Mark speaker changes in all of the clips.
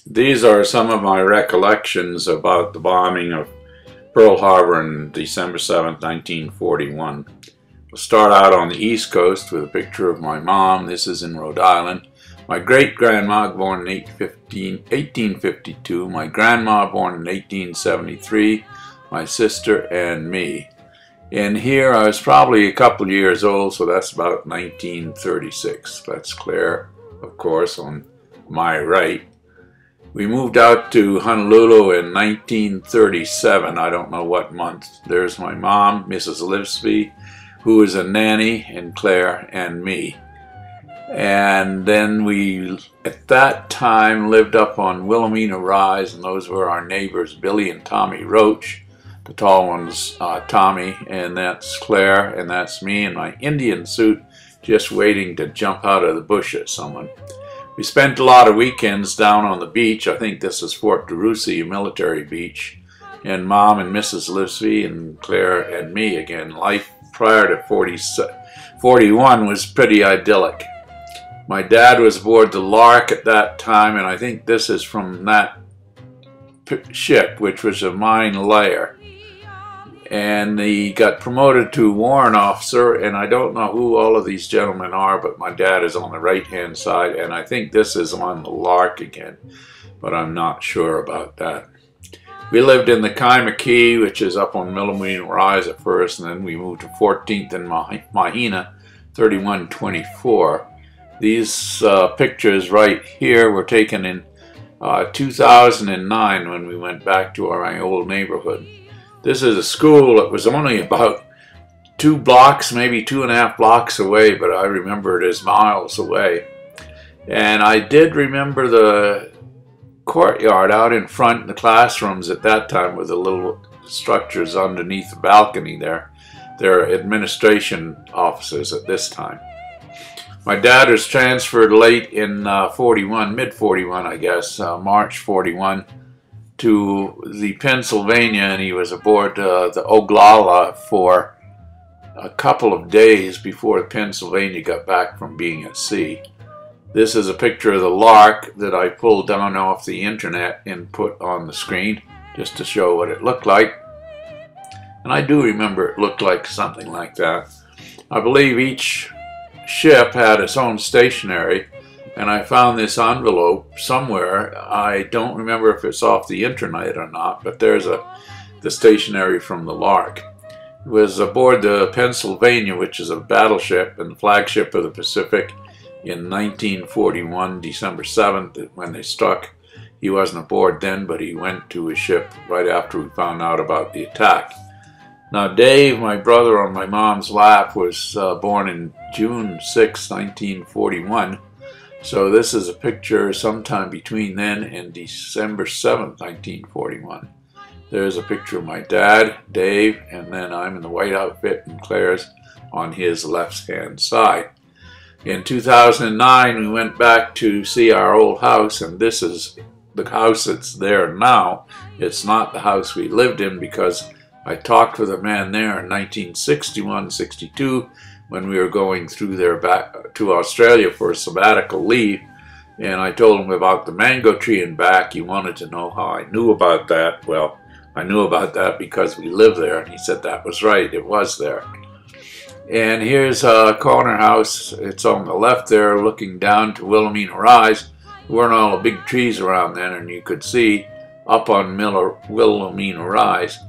Speaker 1: These are some of my recollections about the bombing of Pearl Harbor on December 7th, 1941. We'll start out on the East Coast with a picture of my mom. This is in Rhode Island. My great-grandma, born in 1852. My grandma, born in 1873. My sister and me. And here I was probably a couple years old, so that's about 1936. That's Claire, of course, on my right. We moved out to Honolulu in 1937, I don't know what month. There's my mom, Mrs. Livesby, who is a nanny, and Claire and me. And then we, at that time, lived up on Wilhelmina Rise, and those were our neighbors, Billy and Tommy Roach. The tall one's Tommy, and that's Claire, and that's me in my Indian suit, just waiting to jump out of the bush at someone. We spent a lot of weekends down on the beach. I think this is Fort DeRussy, a military beach. And Mom and Mrs. Livesby and Claire and me again. Life prior to 41 was pretty idyllic. My dad was aboard the Lark at that time, and I think this is from that ship, which was a mine layer. And he got promoted to warrant officer, and I don't know who all of these gentlemen are, but my dad is on the right-hand side, and I think this is on the Lark again, but I'm not sure about that. We lived in the Kaima Key, which is up on Wilhelmina Rise at first, and then we moved to 14th and Mahina, 3124. These pictures right here were taken in 2009 when we went back to my old neighborhood. This is a school that was only about 2 blocks, maybe 2.5 blocks away, but I remember it as miles away. And I did remember the courtyard out in front, the classrooms at that time with the little structures underneath the balcony there. They're administration offices at this time. My dad was transferred late in mid-41, I guess, March 41. To the Pennsylvania, and he was aboard the Oglala for a couple of days before the Pennsylvania got back from being at sea. This is a picture of the Lark that I pulled down off the internet and put on the screen just to show what it looked like. And I do remember it looked like something like that. I believe each ship had its own stationery. And I found this envelope somewhere. I don't remember if it's off the internet or not, but there's the stationery from the Lark. It was aboard the Pennsylvania, which is a battleship and the flagship of the Pacific in 1941, December 7th, when they struck. He wasn't aboard then, but he went to his ship right after we found out about the attack. Now, Dave, my brother on my mom's lap, was born in June 6, 1941. So this is a picture sometime between then and December 7th, 1941. There's a picture of my dad, Dave, and then I'm in the white outfit and Claire's on his left-hand side. In 2009, we went back to see our old house, and this is the house that's there now. It's not the house we lived in because I talked with a man there in 1961-62 when we were going through there back to Australia for a sabbatical leave, and I told him about the mango tree in back. He wanted to know how I knew about that. Well, I knew about that because we lived there, and he said that was right, it was there. And here's a corner house. It's on the left there looking down to Wilhelmina Rise. There weren't all the big trees around then, and you could see up on Wilhelmina Rise.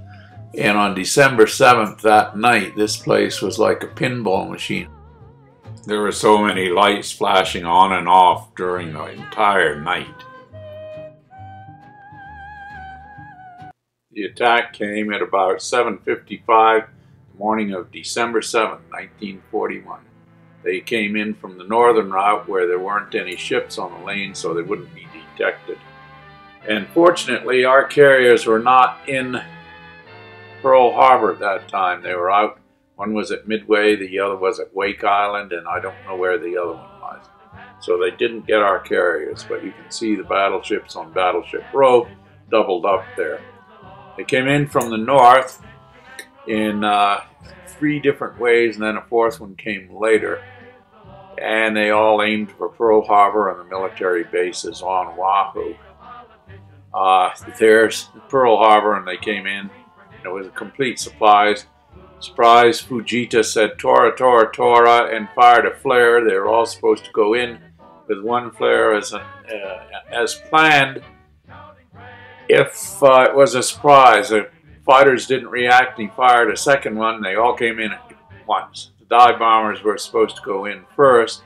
Speaker 1: And on December 7th, that night, this place was like a pinball machine. There were so many lights flashing on and off during the entire night. The attack came at about 7:55 the morning of December 7th, 1941. They came in from the northern route where there weren't any ships on the lane, so they wouldn't be detected. And fortunately, our carriers were not in Pearl Harbor at that time. They were out. One was at Midway, the other was at Wake Island, and I don't know where the other one was. So they didn't get our carriers, but you can see the battleships on Battleship Row doubled up there. They came in from the north in 3 different ways, and then a 4th one came later. And they all aimed for Pearl Harbor and the military bases on Oahu. There's Pearl Harbor, and they came in. It was a complete surprise. Fujita said Tora, Tora, Tora, and fired a flare. They were all supposed to go in with one flare as planned. If it was a surprise, the fighters didn't react, and he fired a second one. They all came in at once. The dive bombers were supposed to go in first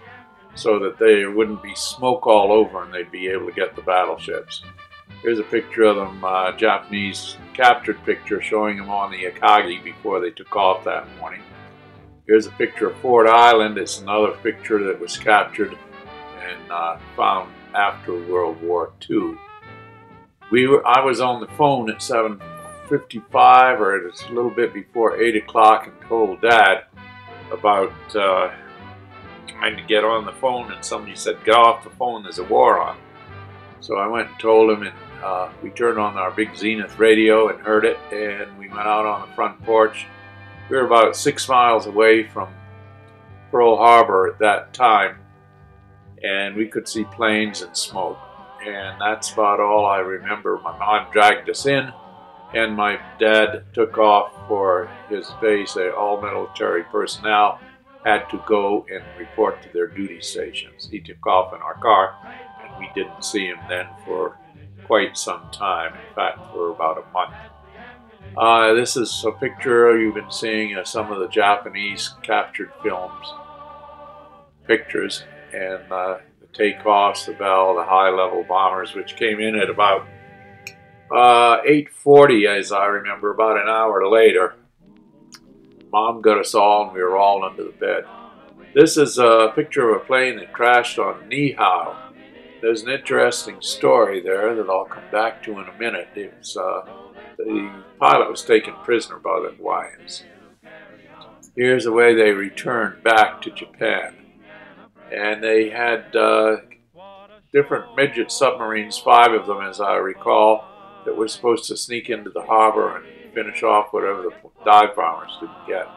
Speaker 1: so that there wouldn't be smoke all over and they'd be able to get the battleships. Here's a picture of them, Japanese captured picture showing them on the Akagi before they took off that morning. Here's a picture of Ford Island. It's another picture that was captured and found after World War II. I was on the phone at 7:55, or it was a little bit before 8 o'clock, and told Dad about trying to get on the phone, and somebody said, "Get off the phone, there's a war on." So I went and told him, and we turned on our big Zenith radio and heard it, and we went out on the front porch. We were about 6 miles away from Pearl Harbor at that time, and we could see planes and smoke. And that's about all I remember. My mom dragged us in, and my dad took off for his base. All military personnel had to go and report to their duty stations. He took off in our car, and we didn't see him then for quite some time. In fact, for about a month. This is a picture you've been seeing of some of the Japanese captured films, pictures, and the takeoffs, the Bell, the high-level bombers, which came in at about 8:40, as I remember, about an hour later. Mom got us all, and we were all under the bed. This is a picture of a plane that crashed on Nihao. There's an interesting story there that I'll come back to in a minute. It was, the pilot was taken prisoner by the Hawaiians. Here's the way they returned back to Japan. And they had different midget submarines, 5 of them as I recall, that were supposed to sneak into the harbor and finish off whatever the dive bombers didn't get.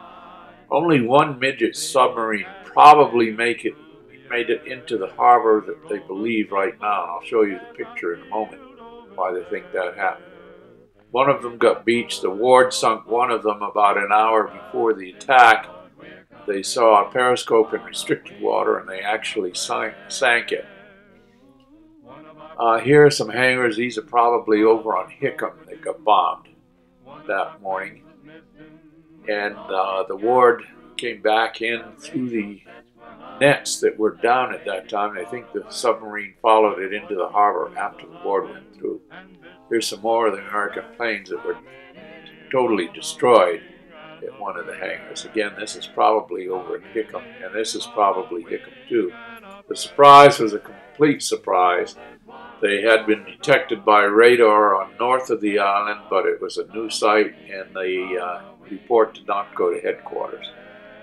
Speaker 1: Only one midget submarine probably made it into the harbor that they believe right now, and I'll show you the picture in a moment why they think that happened. One of them got beached. The Ward sunk one of them about an hour before the attack. They saw a periscope in restricted water, and they actually sank it. Here are some hangars. These are probably over on Hickam. They got bombed that morning. And the Ward came back in through the nets that were down at that time. I think the submarine followed it into the harbor after the Ward went through. Here's some more of the American planes that were totally destroyed at one of the hangars. Again, this is probably over at Hickam, and this is probably Hickam too. The surprise was a complete surprise. They had been detected by radar on north of the island, but it was a new site, and the report did not go to headquarters.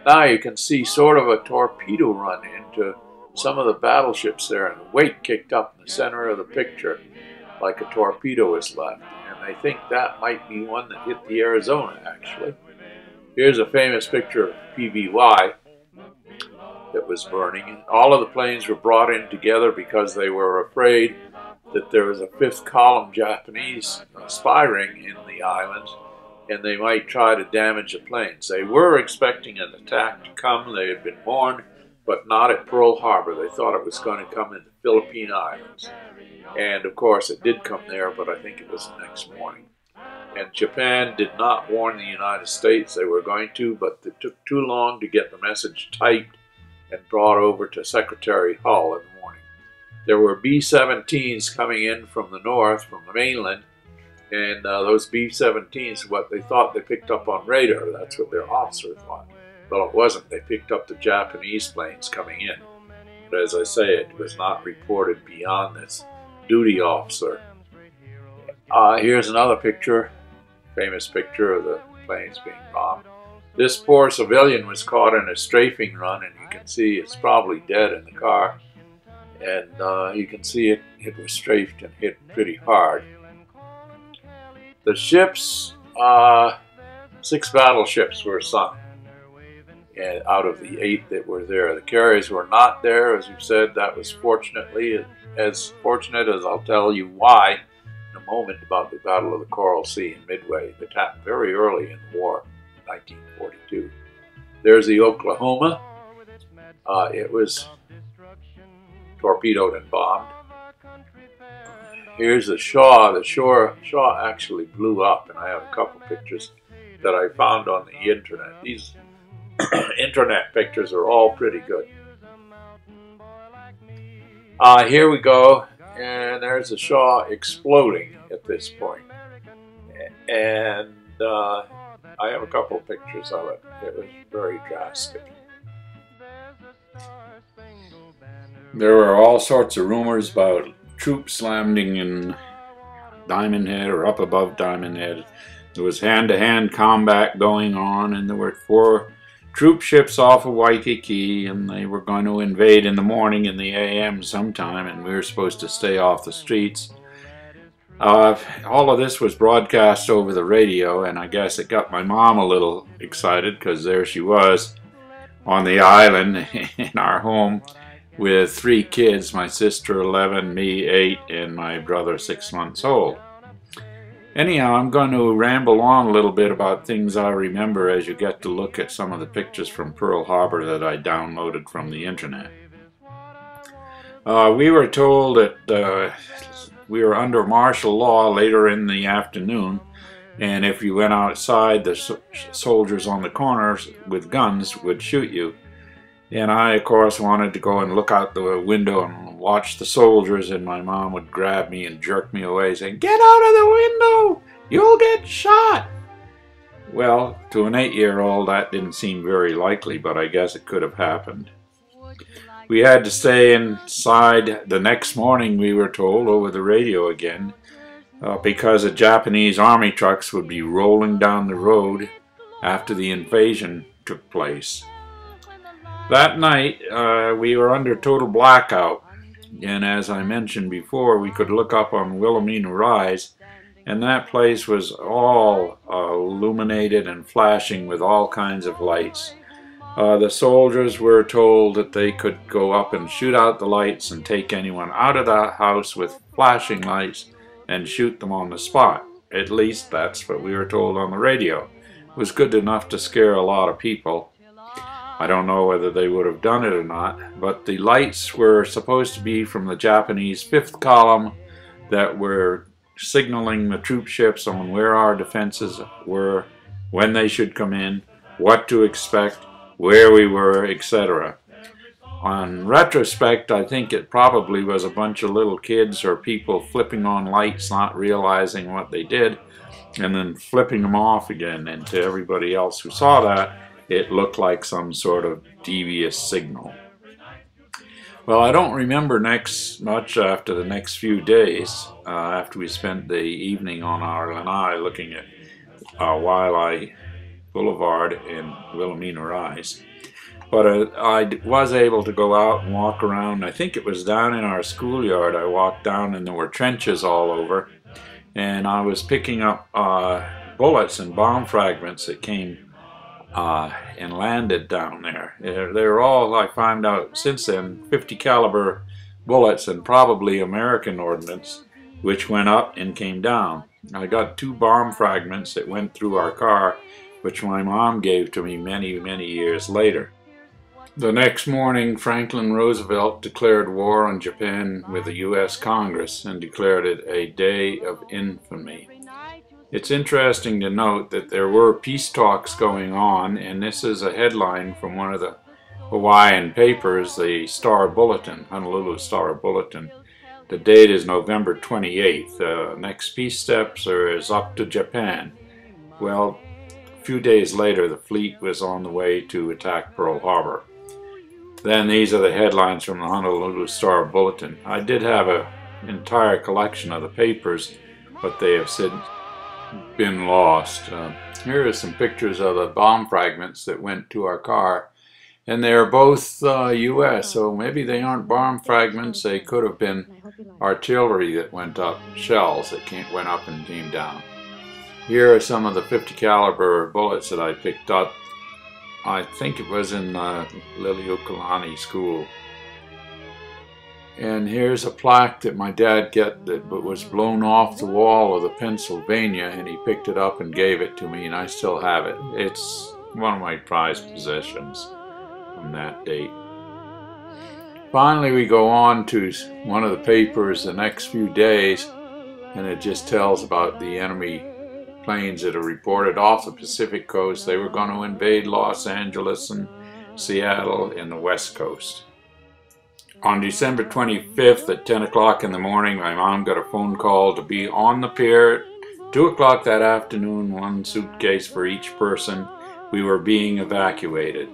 Speaker 1: Now you can see sort of a torpedo run into some of the battleships there, and the wake kicked up in the center of the picture like a torpedo was left. And I think that might be one that hit the Arizona, actually. Here's a famous picture of PBY that was burning. All of the planes were brought in together because they were afraid that there was a 5th column Japanese spy ring in the islands, and they might try to damage the planes. They were expecting an attack to come. They had been warned, but not at Pearl Harbor. They thought it was going to come in the Philippine Islands. And of course it did come there, but I think it was the next morning. And Japan did not warn the United States they were going to, but it took too long to get the message typed and brought over to Secretary Hull in the morning. There were B-17s coming in from the north, from the mainland, and those B-17s, what they thought they picked up on radar, that's what their officer thought. Well, it wasn't. They picked up the Japanese planes coming in. But as I say, it was not reported beyond this duty officer. Here's another picture, famous picture of the planes being bombed. This poor civilian was caught in a strafing run, and you can see it's probably dead in the car. And you can see it was strafed and hit pretty hard. The ships, 6 battleships were sunk out of the 8 that were there. The carriers were not there, as you said. That was fortunately as fortunate as I'll tell you why in a moment about the Battle of the Coral Sea in Midway that happened very early in the war, 1942. There's the Oklahoma. It was torpedoed and bombed. Here's the Shaw. The Shaw actually blew up, and I have a couple pictures that I found on the internet. These internet pictures are all pretty good. Here we go, and there's the Shaw exploding at this point. And I have a couple of pictures of it. It was very drastic. There were all sorts of rumors about troops landing in Diamond Head or up above Diamond Head. There was hand-to-hand combat going on, and there were 4 troop ships off of Waikiki, and they were going to invade in the morning in the AM sometime, and we were supposed to stay off the streets. All of this was broadcast over the radio, and I guess it got my mom a little excited, because there she was on the island in our home with 3 kids, my sister 11, me 8, and my brother 6 months old. Anyhow, I'm going to ramble on a little bit about things I remember as you get to look at some of the pictures from Pearl Harbor that I downloaded from the internet. We were told that we were under martial law later in the afternoon, and if you went outside, the soldiers on the corners with guns would shoot you. And I, of course, wanted to go and look out the window and watch the soldiers, and my mom would grab me and jerk me away, saying, "Get out of the window! You'll get shot!" Well, to an 8-year-old, that didn't seem very likely, but I guess it could have happened. We had to stay inside the next morning, we were told, over the radio again, because the Japanese army trucks would be rolling down the road after the invasion took place. That night, we were under total blackout, and as I mentioned before, we could look up on Wilhelmina Rise, and that place was all illuminated and flashing with all kinds of lights. The soldiers were told that they could go up and shoot out the lights and take anyone out of the house with flashing lights and shoot them on the spot. At least that's what we were told on the radio. It was good enough to scare a lot of people. I don't know whether they would have done it or not, but the lights were supposed to be from the Japanese 5th column that were signaling the troop ships on where our defenses were, when they should come in, what to expect, where we were, etc. On retrospect, I think it probably was a bunch of little kids or people flipping on lights, not realizing what they did, and then flipping them off again. And to everybody else who saw that, it looked like some sort of devious signal. Well, I don't remember much after the next few days, after we spent the evening on our lanai looking at Waialae Boulevard in Wilhelmina Rise. But I was able to go out and walk around. I think it was down in our schoolyard. I walked down and there were trenches all over. And I was picking up bullets and bomb fragments that came and landed down there. They were all, I found out since then, 50 caliber bullets and probably American ordnance, which went up and came down. I got 2 bomb fragments that went through our car, which my mom gave to me many, many years later. The next morning, Franklin Roosevelt declared war on Japan with the U.S. Congress and declared it a day of infamy. It's interesting to note that there were peace talks going on, and this is a headline from one of the Hawaiian papers, the Star Bulletin, Honolulu Star Bulletin. The date is November 28th. Next peace steps is up to Japan. Well, a few days later, the fleet was on the way to attack Pearl Harbor. Then these are the headlines from the Honolulu Star Bulletin. I did have an entire collection of the papers, but they have since been lost. Here are some pictures of the bomb fragments that went to our car, and they're both U.S., so maybe they aren't bomb fragments. They could have been artillery that went up, shells that went up and came down. Here are some of the 50 caliber bullets that I picked up. I think it was in Liliuokalani School. And here's a plaque that my dad got that was blown off the wall of the Pennsylvania, and he picked it up and gave it to me, and I still have it. It's one of my prized possessions from that date. Finally, we go on to one of the papers the next few days, and it just tells about the enemy planes that are reported off the Pacific coast. They were going to invade Los Angeles and Seattle and the West Coast. On December 25th at 10 o'clock in the morning, my mom got a phone call to be on the pier at 2 o'clock that afternoon, one suitcase for each person. We were being evacuated.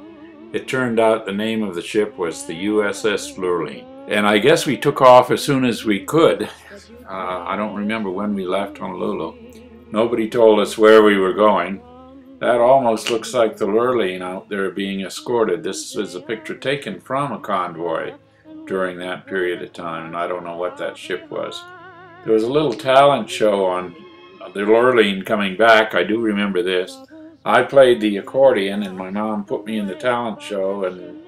Speaker 1: It turned out the name of the ship was the USS Lurleen. And I guess we took off as soon as we could. I don't remember when we left Honolulu. Nobody told us where we were going. That almost looks like the Lurleen out there being escorted. This is a picture taken from a convoy during that period of time, and I don't know what that ship was. There was a little talent show on the Lurleen coming back. I do remember this. I played the accordion, and my mom put me in the talent show, and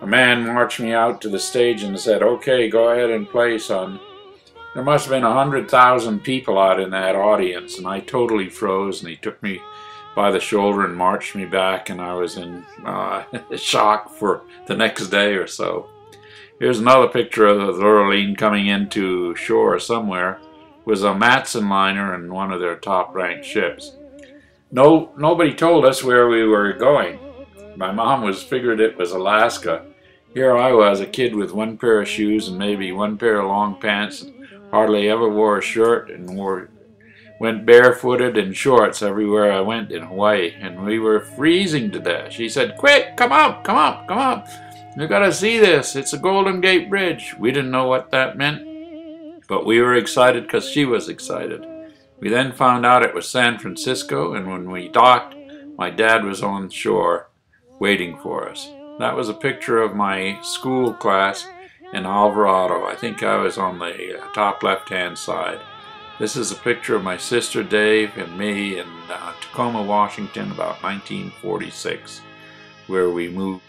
Speaker 1: a man marched me out to the stage and said, "Okay, go ahead and play, son." There must have been 100,000 people out in that audience, and I totally froze, and he took me by the shoulder and marched me back, and I was in shock for the next day or so. Here's another picture of the Lurleen coming into shore somewhere. It was a Matson liner and one of their top-ranked ships. Nobody told us where we were going. My mom figured it was Alaska. Here I was, a kid with one pair of shoes and maybe one pair of long pants, hardly ever wore a shirt, and went barefooted in shorts everywhere I went in Hawaii, and we were freezing to death. She said, "Quick, come up, come up, come up. You gotta see this. It's a Golden Gate Bridge." We didn't know what that meant, but we were excited because she was excited. We then found out it was San Francisco, and when we docked, my dad was on shore waiting for us. That was a picture of my school class in Alvarado. I think I was on the top left-hand side. This is a picture of my sister Dave and me in Tacoma, Washington, about 1946, where we moved.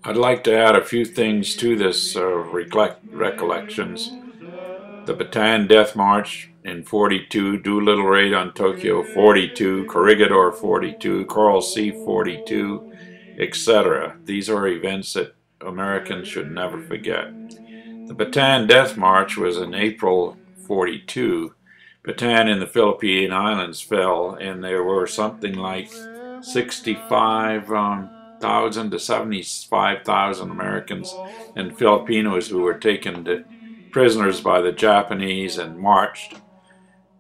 Speaker 1: I'd like to add a few things to this recollections. The Bataan Death March in 42, Doolittle Raid on Tokyo 42, Corregidor 42, Coral Sea 42, etc. These are events that Americans should never forget. The Bataan Death March was in April 42. Bataan in the Philippine Islands fell, and there were something like 65,000 to 75,000 Americans and Filipinos who were taken prisoners by the Japanese and marched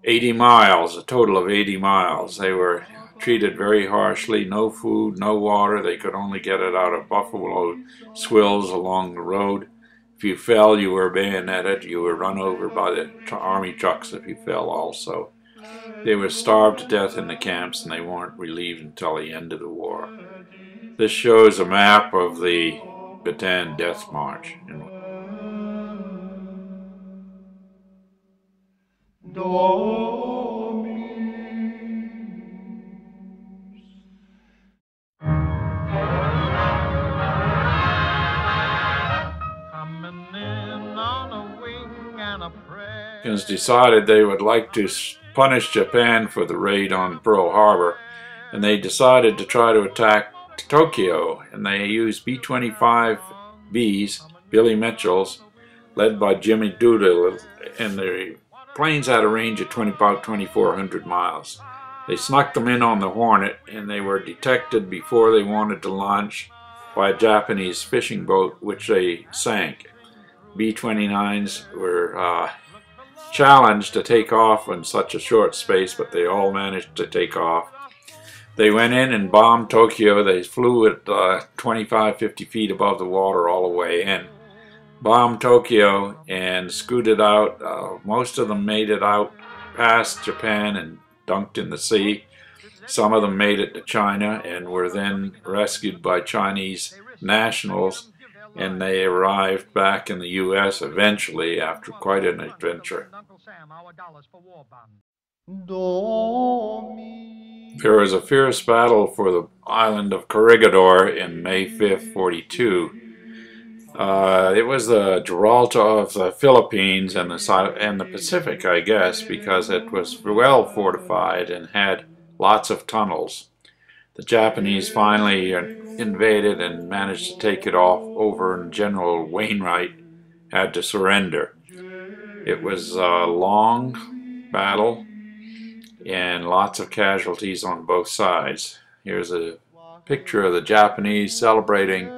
Speaker 1: 80 miles, a total of 80 miles. They were treated very harshly, no food, no water. They could only get it out of buffalo swills along the road. If you fell, you were bayoneted. You were run over by the army trucks if you fell also. They were starved to death in the camps, and they weren't relieved until the end of the war. This shows a map of the Bataan Death March. Americans decided they would like to punish Japan for the raid on Pearl Harbor, and they decided to try to attack Tokyo, and they used B-25Bs, Billy Mitchells, led by Jimmy Doolittle, and the planes had a range of about 2,400 miles. They snuck them in on the Hornet, and they were detected before they wanted to launch by a Japanese fishing boat, which they sank. B-29s were challenged to take off in such a short space, but they all managed to take off. They went in and bombed Tokyo. They flew at 25, 50 feet above the water all the way in. Bombed Tokyo and scooted out. Most of them made it out past Japan and dunked in the sea. Some of them made it to China and were then rescued by Chinese nationals and they arrived back in the U.S. eventually after quite an adventure. There was a fierce battle for the island of Corregidor in May 5th, 42. It was the Gibraltar of the Philippines and the Pacific, I guess, because it was well fortified and had lots of tunnels. The Japanese finally invaded and managed to take it off over, and General Wainwright had to surrender. It was a long battle and lots of casualties on both sides. Here's a picture of the Japanese celebrating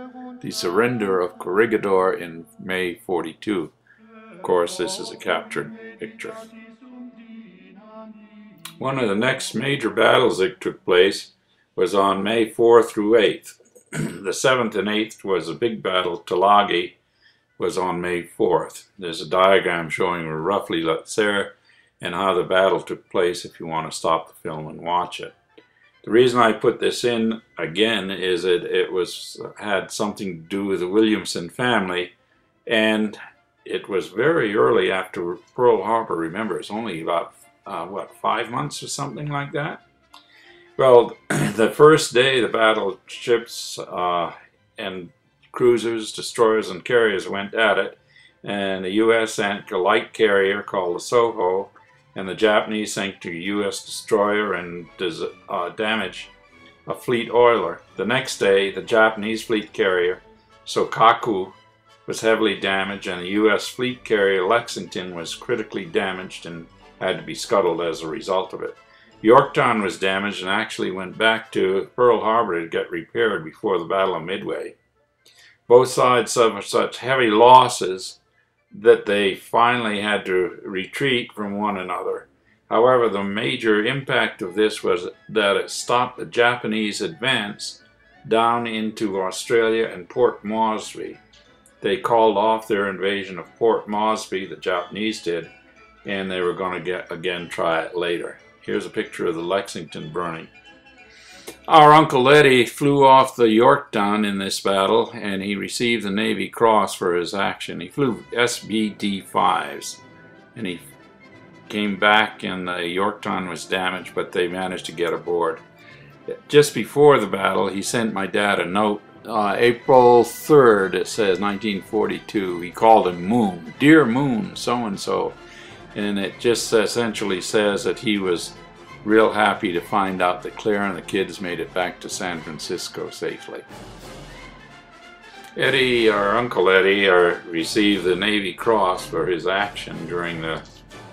Speaker 1: the surrender of Corregidor in May 42. Of course, this is a captured picture. One of the next major battles that took place was on May 4th through 8th. The 7th and 8th was a big battle. Tulagi was on May 4th. There's a diagram showing roughly what's there and how the battle took place if you want to stop the film and watch it. The reason I put this in again is that it had something to do with the Williamson family, and it was very early after Pearl Harbor. Remember, it's only about 5 months or something like that. Well, the first day the battleships and cruisers, destroyers, and carriers went at it, and the U.S. sank a light carrier called the Soho, and the Japanese sank a U.S. destroyer and damaged a fleet oiler. The next day, the Japanese fleet carrier Sokaku was heavily damaged, and the U.S. fleet carrier Lexington was critically damaged and had to be scuttled as a result of it. Yorktown was damaged and actually went back to Pearl Harbor to get repaired before the Battle of Midway. Both sides suffered such heavy losses that they finally had to retreat from one another. However, the major impact of this was that it stopped the Japanese advance down into Australia and Port Moresby. They called off their invasion of Port Moresby, the Japanese did, and they were going to again try it later. Here's a picture of the Lexington burning. Our Uncle Eddie flew off the Yorktown in this battle, and he received the Navy Cross for his action. He flew SBD-5s, and he came back, and the Yorktown was damaged, but they managed to get aboard. Just before the battle, he sent my dad a note. April 3rd, it says, 1942. He called him Moon. Dear Moon, so-and-so. And it just essentially says that he was real happy to find out that Claire and the kids made it back to San Francisco safely. Eddie, our Uncle Eddie, received the Navy Cross for his action during the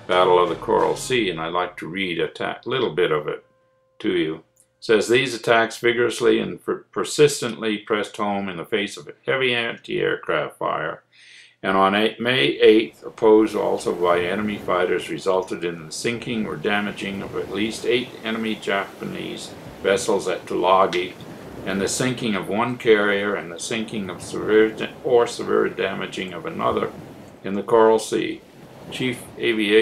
Speaker 1: Battle of the Coral Sea, and I'd like to read a little bit of it to you. It says, these attacks vigorously and persistently pressed home in the face of heavy anti-aircraft fire, and on May 8th, opposed also by enemy fighters, resulted in the sinking or damaging of at least 8 enemy Japanese vessels at Tulagi, and the sinking of 1 carrier and the sinking of severe damaging of another in the Coral Sea. Chief Aviation